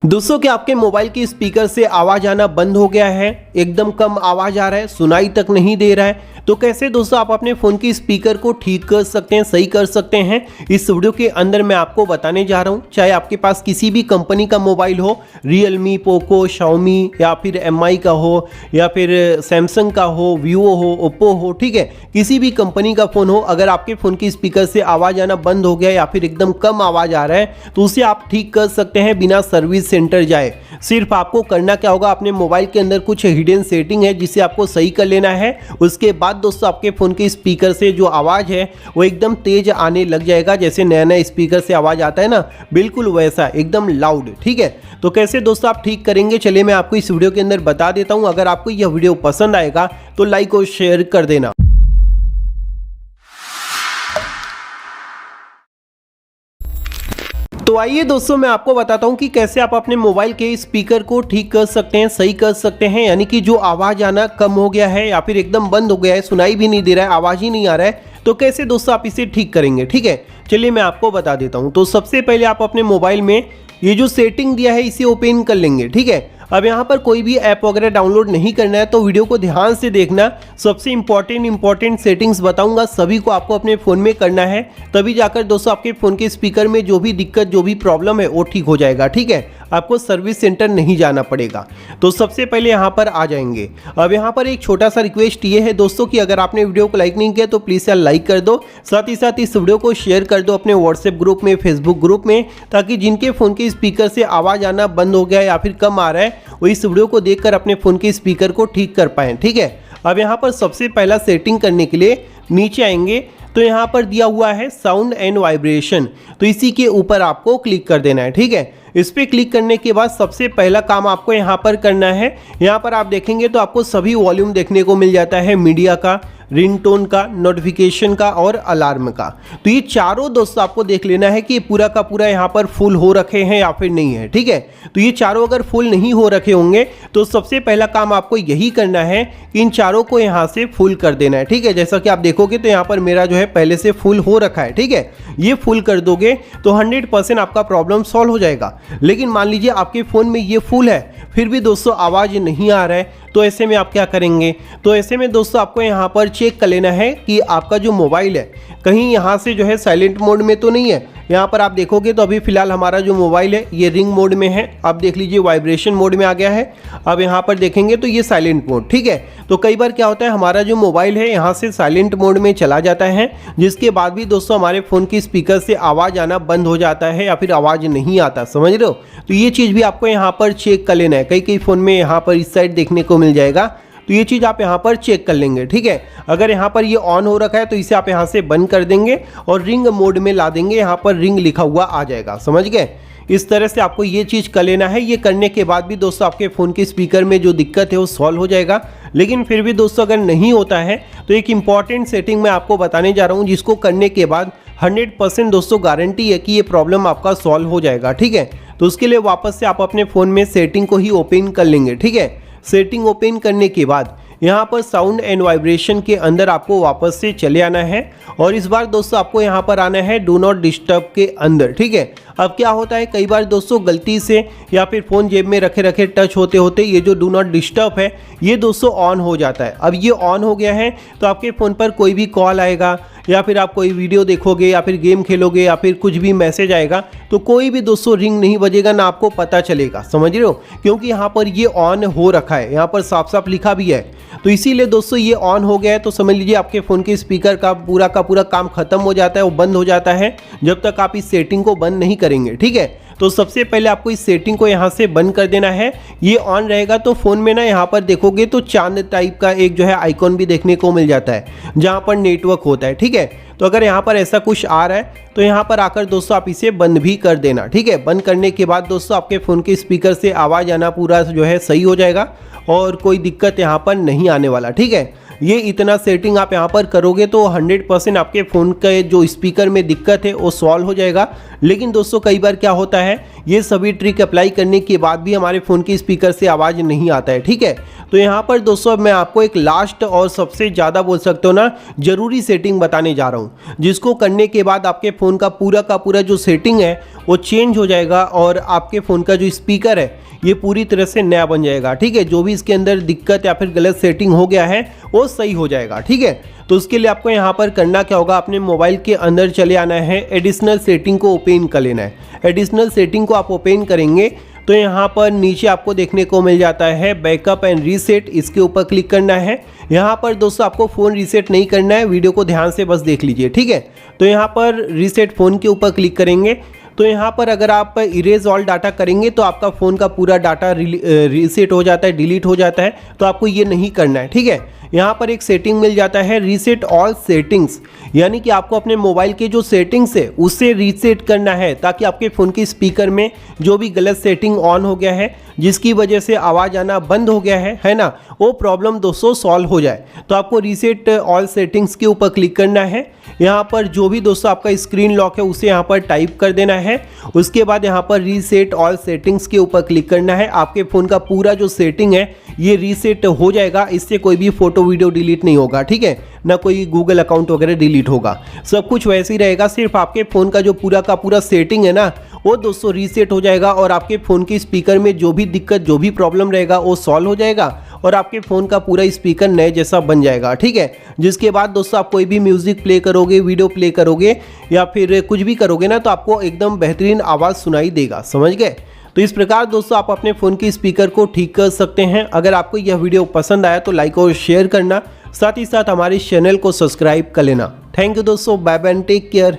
दोस्तों क्या आपके मोबाइल के स्पीकर से आवाज आना बंद हो गया है, एकदम कम आवाज आ रहा है, सुनाई तक नहीं दे रहा है? तो कैसे दोस्तों आप अपने फ़ोन की स्पीकर को ठीक कर सकते हैं, सही कर सकते हैं, इस वीडियो के अंदर मैं आपको बताने जा रहा हूं। चाहे आपके पास किसी भी कंपनी का मोबाइल हो, रियलमी, पोको, शाओमी या फिर एमआई का हो या फिर सैमसंग का हो, वीवो हो, ओप्पो हो, ठीक है, किसी भी कंपनी का फ़ोन हो, अगर आपके फ़ोन की स्पीकर से आवाज़ आना बंद हो गया या फिर एकदम कम आवाज़ आ रहा है तो उसे आप ठीक कर सकते हैं बिना सर्विस सेंटर जाए। सिर्फ आपको करना क्या होगा, अपने मोबाइल के अंदर कुछ हिडन सेटिंग है जिसे आपको सही कर लेना है। उसके बाद दोस्तों आपके फ़ोन के स्पीकर से जो आवाज़ है वो एकदम तेज आने लग जाएगा, जैसे नया नया स्पीकर से आवाज़ आता है ना, बिल्कुल वैसा एकदम लाउड। ठीक है, तो कैसे दोस्तों आप ठीक करेंगे, चलिए मैं आपको इस वीडियो के अंदर बता देता हूँ। अगर आपको यह वीडियो पसंद आएगा तो लाइक और शेयर कर देना। तो आइए दोस्तों मैं आपको बताता हूं कि कैसे आप अपने मोबाइल के स्पीकर को ठीक कर सकते हैं, सही कर सकते हैं। यानी कि जो आवाज़ आना कम हो गया है या फिर एकदम बंद हो गया है, सुनाई भी नहीं दे रहा है, आवाज़ ही नहीं आ रहा है, तो कैसे दोस्तों आप इसे ठीक करेंगे। ठीक है, चलिए मैं आपको बता देता हूं। तो सबसे पहले आप अपने मोबाइल में ये जो सेटिंग दिया है इसे ओपन कर लेंगे। ठीक है, अब यहाँ पर कोई भी ऐप वगैरह डाउनलोड नहीं करना है, तो वीडियो को ध्यान से देखना। सबसे इंपॉर्टेंट सेटिंग्स बताऊंगा, सभी को आपको अपने फ़ोन में करना है, तभी जाकर दोस्तों आपके फ़ोन के स्पीकर में जो भी दिक्कत, जो भी प्रॉब्लम है वो ठीक हो जाएगा। ठीक है, आपको सर्विस सेंटर नहीं जाना पड़ेगा। तो सबसे पहले यहाँ पर आ जाएंगे। अब यहाँ पर एक छोटा सा रिक्वेस्ट ये है दोस्तों कि अगर आपने वीडियो को लाइक नहीं किया तो प्लीज़ यार लाइक कर दो, साथ ही साथ इस वीडियो को शेयर कर दो अपने व्हाट्सएप ग्रुप में, फेसबुक ग्रुप में, ताकि जिनके फ़ोन के स्पीकर से आवाज़ आना बंद हो गया या फिर कम आ रहा है वो इस वीडियो को देखकर अपने फ़ोन के स्पीकर को ठीक कर पाएँ। ठीक है, अब यहाँ पर सबसे पहला सेटिंग करने के लिए नीचे आएंगे तो यहाँ पर दिया हुआ है साउंड एंड वाइब्रेशन, तो इसी के ऊपर आपको क्लिक कर देना है। ठीक है, इस पर क्लिक करने के बाद सबसे पहला काम आपको यहाँ पर करना है, यहाँ पर आप देखेंगे तो आपको सभी वॉल्यूम देखने को मिल जाता है, मीडिया का, रिंगटोन का, नोटिफिकेशन का और अलार्म का। तो ये चारों दोस्तों आपको देख लेना है कि पूरा का पूरा यहाँ पर फुल हो रखे हैं या फिर नहीं है। ठीक है, तो ये चारों अगर फुल नहीं हो रखे होंगे तो सबसे पहला काम आपको यही करना है कि इन चारों को यहाँ से फुल कर देना है। ठीक है, जैसा कि आप देखोगे तो यहाँ पर मेरा जो है पहले से फुल हो रखा है। ठीक है, ये फुल कर दोगे तो 100% आपका प्रॉब्लम सॉल्व हो जाएगा। लेकिन मान लीजिए आपके फ़ोन में ये फुल है फिर भी दोस्तों आवाज़ नहीं आ रहा है, तो ऐसे में आप क्या करेंगे, तो ऐसे में दोस्तों आपको यहाँ पर चेक कर लेना है कि आपका जो मोबाइल है कहीं यहाँ से जो है साइलेंट मोड में तो नहीं है। यहाँ पर आप देखोगे तो अभी फ़िलहाल हमारा जो मोबाइल है ये रिंग मोड में है, आप देख लीजिए वाइब्रेशन मोड में आ गया है। अब यहाँ पर देखेंगे तो ये साइलेंट मोड। ठीक है, तो कई बार क्या होता है हमारा जो मोबाइल है यहाँ से साइलेंट मोड में चला जाता है, जिसके बाद भी दोस्तों हमारे फ़ोन की स्पीकर से आवाज़ आना बंद हो जाता है या फिर आवाज़ नहीं आता, समझ रहे हो। तो ये चीज़ भी आपको यहाँ पर चेक कर लेना है, कई फ़ोन में यहाँ पर इस साइड देखने को मिल जाएगा, तो ये चीज़ आप यहाँ पर चेक कर लेंगे। ठीक है, अगर यहाँ पर ये ऑन हो रखा है तो इसे आप यहाँ से बंद कर देंगे और रिंग मोड में ला देंगे, यहाँ पर रिंग लिखा हुआ आ जाएगा, समझ गए। इस तरह से आपको ये चीज़ कर लेना है। ये करने के बाद भी दोस्तों आपके फ़ोन के स्पीकर में जो दिक्कत है वो सॉल्व हो जाएगा। लेकिन फिर भी दोस्तों अगर नहीं होता है तो एक इम्पॉर्टेंट सेटिंग मैं आपको बताने जा रहा हूँ, जिसको करने के बाद 100% दोस्तों गारंटी है कि ये प्रॉब्लम आपका सॉल्व हो जाएगा। ठीक है, तो उसके लिए वापस से आप अपने फ़ोन में सेटिंग को ही ओपन कर लेंगे। ठीक है, सेटिंग ओपन करने के बाद यहाँ पर साउंड एंड वाइब्रेशन के अंदर आपको वापस से चले आना है और इस बार दोस्तों आपको यहाँ पर आना है डू नॉट डिस्टर्ब के अंदर। ठीक है, अब क्या होता है कई बार दोस्तों गलती से या फिर फ़ोन जेब में रखे रखे टच होते होते ये जो डू नॉट डिस्टर्ब है ये दोस्तों ऑन हो जाता है। अब ये ऑन हो गया है तो आपके फ़ोन पर कोई भी कॉल आएगा या फिर आप कोई वीडियो देखोगे या फिर गेम खेलोगे या फिर कुछ भी मैसेज आएगा तो कोई भी दोस्तों रिंग नहीं बजेगा, ना आपको पता चलेगा, समझ रहे हो, क्योंकि यहाँ पर ये ऑन हो रखा है, यहाँ पर साफ साफ लिखा भी है। तो इसीलिए दोस्तों ये ऑन हो गया है तो समझ लीजिए आपके फ़ोन के स्पीकर का पूरा काम खत्म हो जाता है, वो बंद हो जाता है जब तक आप इस सेटिंग को बंद नहीं करेंगे। ठीक है, तो सबसे पहले आपको इस सेटिंग को यहाँ से बंद कर देना है। ये ऑन रहेगा तो फ़ोन में ना यहाँ पर देखोगे तो चांद टाइप का एक जो है आइकॉन भी देखने को मिल जाता है जहाँ पर नेटवर्क होता है। ठीक है, तो अगर यहाँ पर ऐसा कुछ आ रहा है तो यहाँ पर आकर दोस्तों आप इसे बंद भी कर देना। ठीक है, बंद करने के बाद दोस्तों आपके फ़ोन के स्पीकर से आवाज़ आना पूरा जो है सही हो जाएगा और कोई दिक्कत यहाँ पर नहीं आने वाला। ठीक है, ये इतना सेटिंग आप यहाँ पर करोगे तो 100% आपके फ़ोन का जो स्पीकर में दिक्कत है वो सॉल्व हो जाएगा। लेकिन दोस्तों कई बार क्या होता है, ये सभी ट्रिक अप्लाई करने के बाद भी हमारे फ़ोन के स्पीकर से आवाज़ नहीं आता है, ठीक है। तो यहाँ पर दोस्तों मैं आपको एक लास्ट और सबसे ज़्यादा बोल सकते हो ना ज़रूरी सेटिंग बताने जा रहा हूँ, जिसको करने के बाद आपके फ़ोन का पूरा जो सेटिंग है वो चेंज हो जाएगा और आपके फ़ोन का जो स्पीकर है ये पूरी तरह से नया बन जाएगा, ठीक है। जो भी इसके अंदर दिक्कत या फिर गलत सेटिंग हो गया है वो सही हो जाएगा, ठीक है। तो उसके लिए आपको यहाँ पर करना क्या होगा, अपने मोबाइल के अंदर चले आना है, एडिशनल सेटिंग को ओपन कर लेना है। एडिशनल सेटिंग को आप ओपन करेंगे तो यहाँ पर नीचे आपको देखने को मिल जाता है बैकअप एंड रीसेट, इसके ऊपर क्लिक करना है। यहाँ पर दोस्तों आपको फ़ोन रीसेट नहीं करना है, वीडियो को ध्यान से बस देख लीजिए, ठीक है। तो यहाँ पर रीसेट फ़ोन के ऊपर क्लिक करेंगे तो यहाँ पर अगर आप इरेज ऑल डाटा करेंगे तो आपका फ़ोन का पूरा डाटा रीसेट हो जाता है, डिलीट हो जाता है। तो आपको ये नहीं करना है, ठीक है। यहाँ पर एक सेटिंग मिल जाता है रीसेट ऑल सेटिंग्स, यानी कि आपको अपने मोबाइल के जो सेटिंग्स है उससे रीसेट करना है ताकि आपके फ़ोन के स्पीकर में जो भी गलत सेटिंग ऑन हो गया है जिसकी वजह से आवाज़ आना बंद हो गया है ना, वो प्रॉब्लम दोस्तों सॉल्व हो जाए। तो आपको रीसेट ऑल सेटिंग्स के ऊपर क्लिक करना है। यहाँ पर जो भी दोस्तों आपका स्क्रीन लॉक है उसे यहाँ पर टाइप कर देना है। उसके बाद यहाँ पर रीसेट ऑल सेटिंग्स के ऊपर क्लिक करना है। आपके फ़ोन का पूरा जो सेटिंग है ये रीसेट हो जाएगा, इससे कोई भी फोटो वीडियो डिलीट नहीं होगा, ठीक है, ना कोई गूगल अकाउंट वगैरह डिलीट होगा, सब कुछ वैसे ही रहेगा। सिर्फ आपके फ़ोन का जो पूरा सेटिंग है ना वो दोस्तों रीसेट हो जाएगा और आपके फ़ोन के स्पीकर में जो भी दिक्कत जो भी प्रॉब्लम रहेगा वो सॉल्व हो जाएगा और आपके फ़ोन का पूरा स्पीकर नए जैसा बन जाएगा, ठीक है। जिसके बाद दोस्तों आप कोई भी म्यूज़िक प्ले करोगे, वीडियो प्ले करोगे या फिर कुछ भी करोगे ना तो आपको एकदम बेहतरीन आवाज़ सुनाई देगा, समझ गए। तो इस प्रकार दोस्तों आप अपने फ़ोन के स्पीकर को ठीक कर सकते हैं। अगर आपको यह वीडियो पसंद आया तो लाइक और शेयर करना, साथ ही साथ हमारे चैनल को सब्सक्राइब कर लेना। थैंक यू दोस्तों, bye bye and take care.